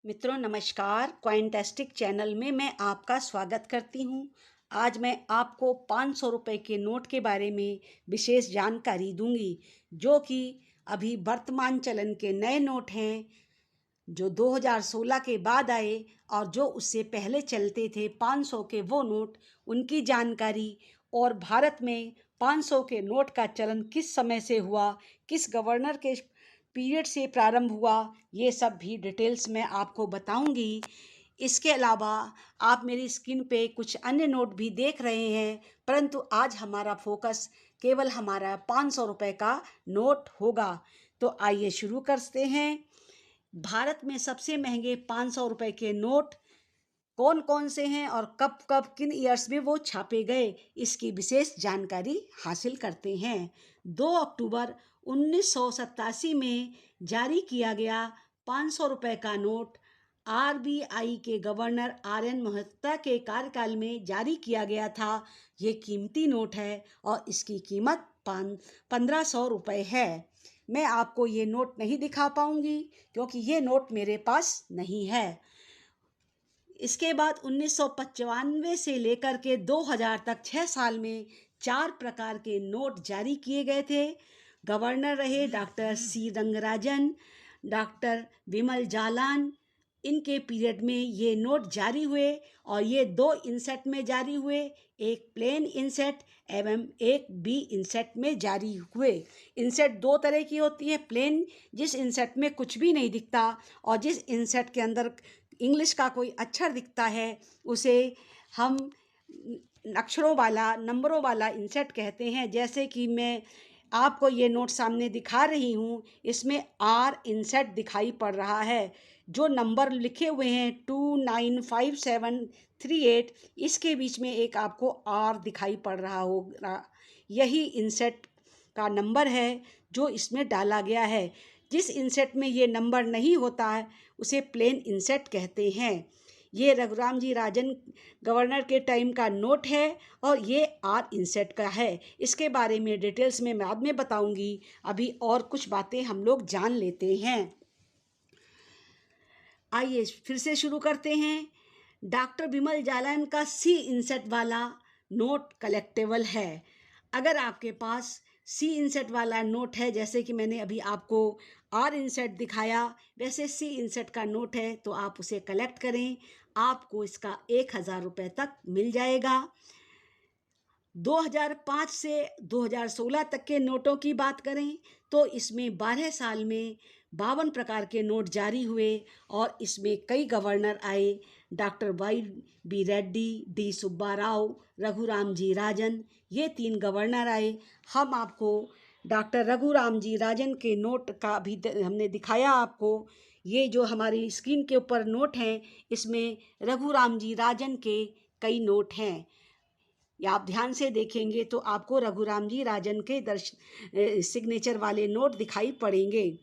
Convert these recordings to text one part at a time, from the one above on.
मित्रों नमस्कार। कॉइनटेस्टिक चैनल में मैं आपका स्वागत करती हूं। आज मैं आपको 500 रुपये के नोट के बारे में विशेष जानकारी दूंगी, जो कि अभी वर्तमान चलन के नए नोट हैं, जो 2016 के बाद आए और जो उससे पहले चलते थे 500 के वो नोट, उनकी जानकारी। और भारत में 500 के नोट का चलन किस समय से हुआ, किस गवर्नर के पीरियड से प्रारंभ हुआ, ये सब भी डिटेल्स में आपको बताऊंगी। इसके अलावा आप मेरी स्क्रीन पे कुछ अन्य नोट भी देख रहे हैं, परंतु आज हमारा फोकस केवल हमारा 500 रुपये का नोट होगा। तो आइए शुरू करते हैं। भारत में सबसे महंगे 500 रुपये के नोट कौन कौन से हैं और कब कब किन ईयर्स में वो छापे गए, इसकी विशेष जानकारी हासिल करते हैं। 2 अक्टूबर 1987 में जारी किया गया 500 रुपये का नोट आरबीआई के गवर्नर आर.एन. मेहता के कार्यकाल में जारी किया गया था। ये कीमती नोट है और इसकी कीमत 1500 रुपये है। मैं आपको ये नोट नहीं दिखा पाऊंगी क्योंकि ये नोट मेरे पास नहीं है। इसके बाद 1995 से लेकर के 2000 तक 6 साल में 4 प्रकार के नोट जारी किए गए थे। गवर्नर रहे डॉक्टर सी रंगराजन, डॉक्टर विमल जालान। इनके पीरियड में ये नोट जारी हुए और ये 2 इंसेट में जारी हुए, एक प्लेन इंसेट एवं एक बी इंसेट में जारी हुए। इंसेट 2 तरह की होती है, प्लेन जिस इंसेट में कुछ भी नहीं दिखता, और जिस इंसेट के अंदर इंग्लिश का कोई अक्षर दिखता है उसे हम अक्षरों वाला, नंबरों वाला इंसेट कहते हैं। जैसे कि मैं आपको ये नोट सामने दिखा रही हूँ, इसमें आर इंसेट दिखाई पड़ रहा है। जो नंबर लिखे हुए हैं 295738, इसके बीच में एक आपको आर दिखाई पड़ रहा होगा। यही इंसेट का नंबर है जो इसमें डाला गया है। जिस इंसेट में ये नंबर नहीं होता है उसे प्लेन इंसेट कहते हैं। ये रघुराम जी राजन गवर्नर के टाइम का नोट है और ये आर इंसेट का है। इसके बारे में डिटेल्स में बाद में बताऊंगी। अभी और कुछ बातें हम लोग जान लेते हैं। आइए फिर से शुरू करते हैं। डॉक्टर विमल जालान का सी इंसेट वाला नोट कलेक्टेबल है। अगर आपके पास सी इंसेट वाला नोट है, जैसे कि मैंने अभी आपको आर इंसेट दिखाया, वैसे सी इंसेट का नोट है, तो आप उसे कलेक्ट करें। आपको इसका 1000 रुपये तक मिल जाएगा। 2005 से 2016 तक के नोटों की बात करें तो इसमें 12 साल में 52 प्रकार के नोट जारी हुए और इसमें कई गवर्नर आए। Doctor Y B Reddy, D Subba Rao, Raghuram G Rajan, ये 3 गवर्नर आए। हम आपको डॉक्टर रघुराम जी राजन के नोट का भी हमने दिखाया आपको। ये जो हमारी स्क्रीन के ऊपर नोट हैं, इसमें रघुराम जी राजन के कई नोट हैं। या आप ध्यान से देखेंगे तो आपको रघुराम जी राजन के सिग्नेचर वाले नोट दिखाई पड़ेंगे।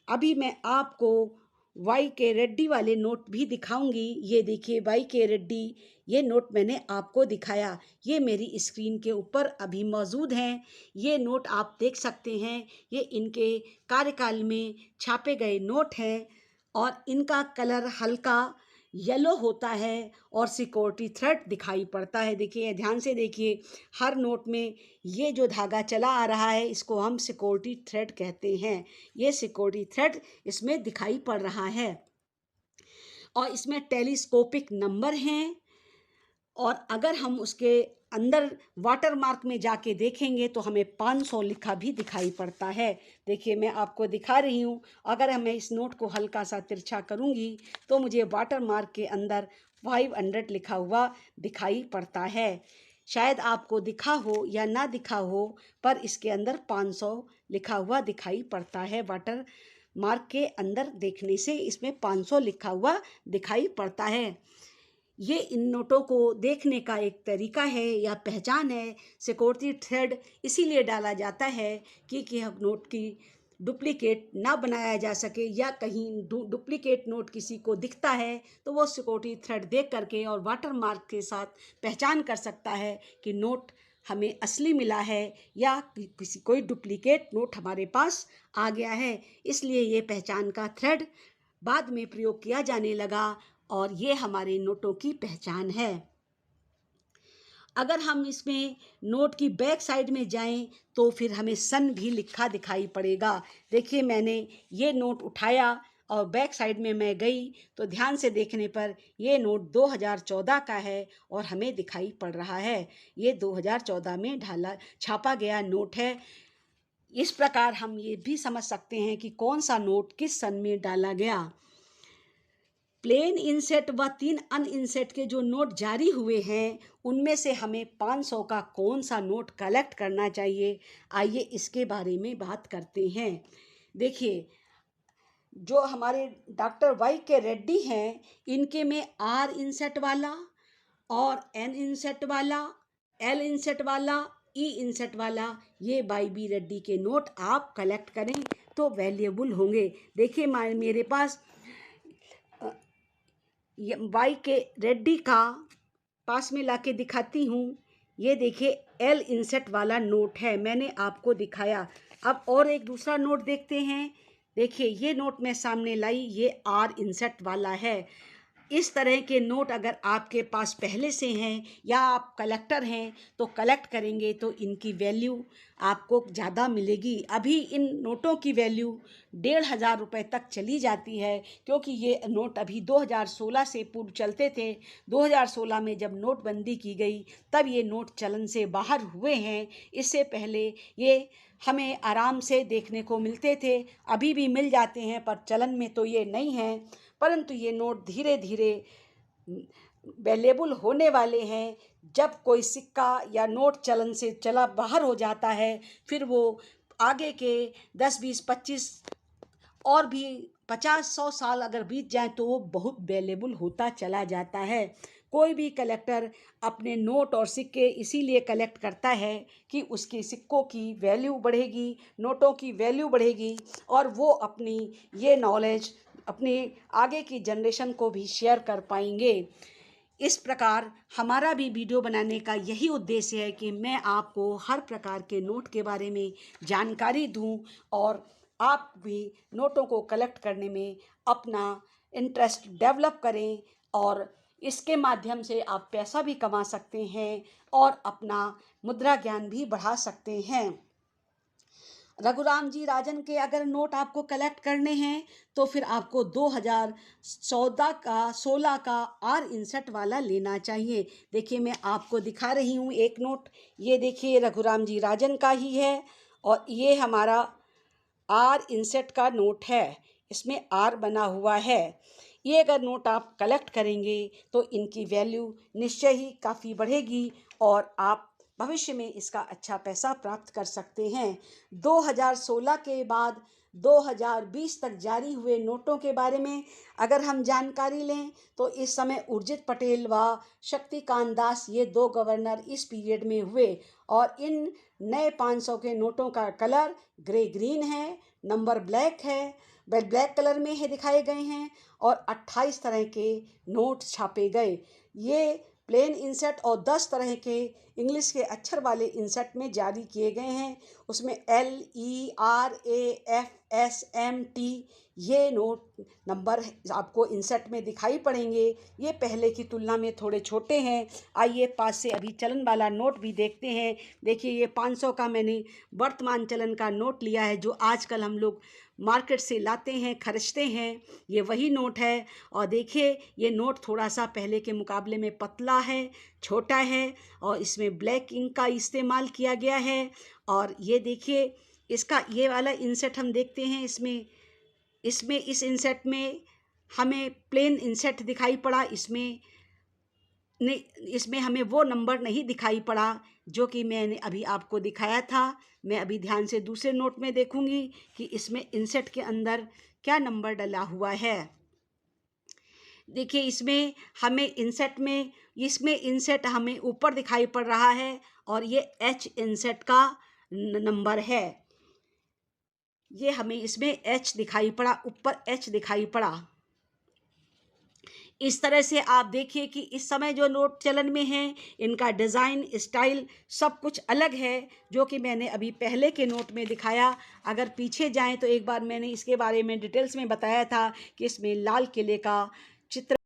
अभी मैं आपको वाई के रेड्डी वाले नोट भी दिखाऊंगी। ये देखिए वाई के रेड्डी, ये नोट मैंने आपको दिखाया, ये मेरी स्क्रीन के ऊपर अभी मौजूद हैं। ये नोट आप देख सकते हैं, ये इनके कार्यकाल में छापे गए नोट हैं और इनका कलर हल्का येलो होता है और सिक्योरिटी थ्रेड दिखाई पड़ता है। देखिए ध्यान से देखिए, हर नोट में ये जो धागा चला आ रहा है इसको हम सिक्योरिटी थ्रेड कहते हैं। ये सिक्योरिटी थ्रेड इसमें दिखाई पड़ रहा है और इसमें टेलीस्कोपिक नंबर हैं। और अगर हम उसके अंदर वाटर मार्क में जाके देखेंगे तो हमें 500 लिखा भी दिखाई पड़ता है। देखिए मैं आपको दिखा रही हूँ, अगर मैं इस नोट को हल्का सा तिरछा करूँगी तो मुझे वाटर मार्क के अंदर 500 लिखा हुआ दिखाई पड़ता है। शायद आपको दिखा हो या ना दिखा हो, पर इसके अंदर 500 लिखा हुआ दिखाई पड़ता है। वाटर मार्क के अंदर देखने से इसमें 500 लिखा हुआ दिखाई पड़ता है। ये इन नोटों को देखने का एक तरीका है या पहचान है। सिक्योरिटी थ्रेड इसीलिए डाला जाता है कि हम नोट की डुप्लीकेट ना बनाया जा सके, या कहीं डुप्लीकेट नोट किसी को दिखता है तो वो सिक्योरिटी थ्रेड देख करके और वाटर मार्क के साथ पहचान कर सकता है कि नोट हमें असली मिला है या कोई डुप्लीकेट नोट हमारे पास आ गया है। इसलिए ये पहचान का थ्रेड बाद में प्रयोग किया जाने लगा और ये हमारे नोटों की पहचान है। अगर हम इसमें नोट की बैक साइड में जाएं तो फिर हमें सन भी लिखा दिखाई पड़ेगा। देखिए मैंने ये नोट उठाया और बैक साइड में मैं गई तो ध्यान से देखने पर ये नोट 2014 का है और हमें दिखाई पड़ रहा है। ये 2014 में छापा गया नोट है। इस प्रकार हम ये भी समझ सकते हैं कि कौन सा नोट किस सन में डाला गया। प्लेन इनसेट व 3 अनइनसेट के जो नोट जारी हुए हैं उनमें से हमें 500 का कौन सा नोट कलेक्ट करना चाहिए, आइए इसके बारे में बात करते हैं। देखिए जो हमारे डॉक्टर वाई के रेड्डी हैं इनके में आर इनसेट वाला और एन इनसेट वाला, एल इनसेट वाला, ई इनसेट वाला, ये वाई बी रेड्डी के नोट आप कलेक्ट करें तो वैल्यूएबल होंगे। देखिए मेरे पास वाई के रेड्डी का पास में लाके दिखाती हूँ। ये देखिए एल इंसेट वाला नोट है, मैंने आपको दिखाया। अब और एक दूसरा नोट देखते हैं। देखिए ये नोट मैं सामने लाई, ये आर इंसेट वाला है। इस तरह के नोट अगर आपके पास पहले से हैं या आप कलेक्टर हैं तो कलेक्ट करेंगे तो इनकी वैल्यू आपको ज़्यादा मिलेगी। अभी इन नोटों की वैल्यू 1,500 रुपये तक चली जाती है क्योंकि ये नोट अभी 2016 से पूर्व चलते थे। 2016 में जब नोटबंदी की गई तब ये नोट चलन से बाहर हुए हैं। इससे पहले ये हमें आराम से देखने को मिलते थे, अभी भी मिल जाते हैं पर चलन में तो ये नहीं हैं। परंतु ये नोट धीरे धीरे वैल्यूएबल होने वाले हैं। जब कोई सिक्का या नोट चलन से चला बाहर हो जाता है फिर वो आगे के 10, 20, 25 और भी 50-100 साल अगर बीत जाए तो वो बहुत वैल्यूएबल होता चला जाता है। कोई भी कलेक्टर अपने नोट और सिक्के इसीलिए कलेक्ट करता है कि उसके सिक्कों की वैल्यू बढ़ेगी, नोटों की वैल्यू बढ़ेगी और वो अपनी ये नॉलेज अपने आगे की जनरेशन को भी शेयर कर पाएंगे। इस प्रकार हमारा भी वीडियो बनाने का यही उद्देश्य है कि मैं आपको हर प्रकार के नोट के बारे में जानकारी दूं और आप भी नोटों को कलेक्ट करने में अपना इंटरेस्ट डेवलप करें और इसके माध्यम से आप पैसा भी कमा सकते हैं और अपना मुद्रा ज्ञान भी बढ़ा सकते हैं। रघुराम जी राजन के अगर नोट आपको कलेक्ट करने हैं तो फिर आपको 2016 का आर इंसेट वाला लेना चाहिए। देखिए मैं आपको दिखा रही हूँ एक नोट, ये देखिए रघुराम जी राजन का ही है और ये हमारा आर इंसेट का नोट है, इसमें आर बना हुआ है। ये अगर नोट आप कलेक्ट करेंगे तो इनकी वैल्यू निश्चय ही काफ़ी बढ़ेगी और आप भविष्य में इसका अच्छा पैसा प्राप्त कर सकते हैं। 2016 के बाद 2020 तक जारी हुए नोटों के बारे में अगर हम जानकारी लें तो इस समय उर्जित पटेल व शक्तिकांत दास ये 2 गवर्नर इस पीरियड में हुए और इन नए 500 के नोटों का कलर ग्रे ग्रीन है, नंबर ब्लैक है, ब्लैक कलर में है दिखाए गए हैं और 28 तरह के नोट छापे गए। ये प्लेन इंसेट और 10 तरह के इंग्लिश के अक्षर वाले इंसेट में जारी किए गए हैं। उसमें LERAFSMT ये नोट नंबर आपको इंसेट में दिखाई पड़ेंगे। ये पहले की तुलना में थोड़े छोटे हैं। आइए पास से अभी चलन वाला नोट भी देखते हैं। देखिए ये 500 का मैंने वर्तमान चलन का नोट लिया है जो आजकल हम लोग मार्केट से लाते हैं, खरीदते हैं, ये वही नोट है। और देखिए ये नोट थोड़ा सा पहले के मुकाबले में पतला है, छोटा है और इसमें ब्लैक इंक का इस्तेमाल किया गया है। और ये देखिए इसका ये वाला इंसेट हम देखते हैं, इसमें इस इंसेट में हमें प्लेन इंसेट दिखाई पड़ा, इसमें हमें वो नंबर नहीं दिखाई पड़ा जो कि मैंने अभी आपको दिखाया था। मैं अभी ध्यान से दूसरे नोट में देखूंगी कि इसमें इंसेट के अंदर क्या नंबर डला हुआ है। देखिए इसमें इंसेट हमें ऊपर दिखाई पड़ रहा है और ये H इंसेट का नंबर है। ये हमें इसमें H दिखाई पड़ा, ऊपर H दिखाई पड़ा। इस तरह से आप देखिए कि इस समय जो नोट चलन में हैं, इनका डिज़ाइन, स्टाइल सब कुछ अलग है, जो कि मैंने अभी पहले के नोट में दिखाया। अगर पीछे जाएं तो एक बार मैंने इसके बारे में डिटेल्स में बताया था कि इसमें लाल किले का चित्र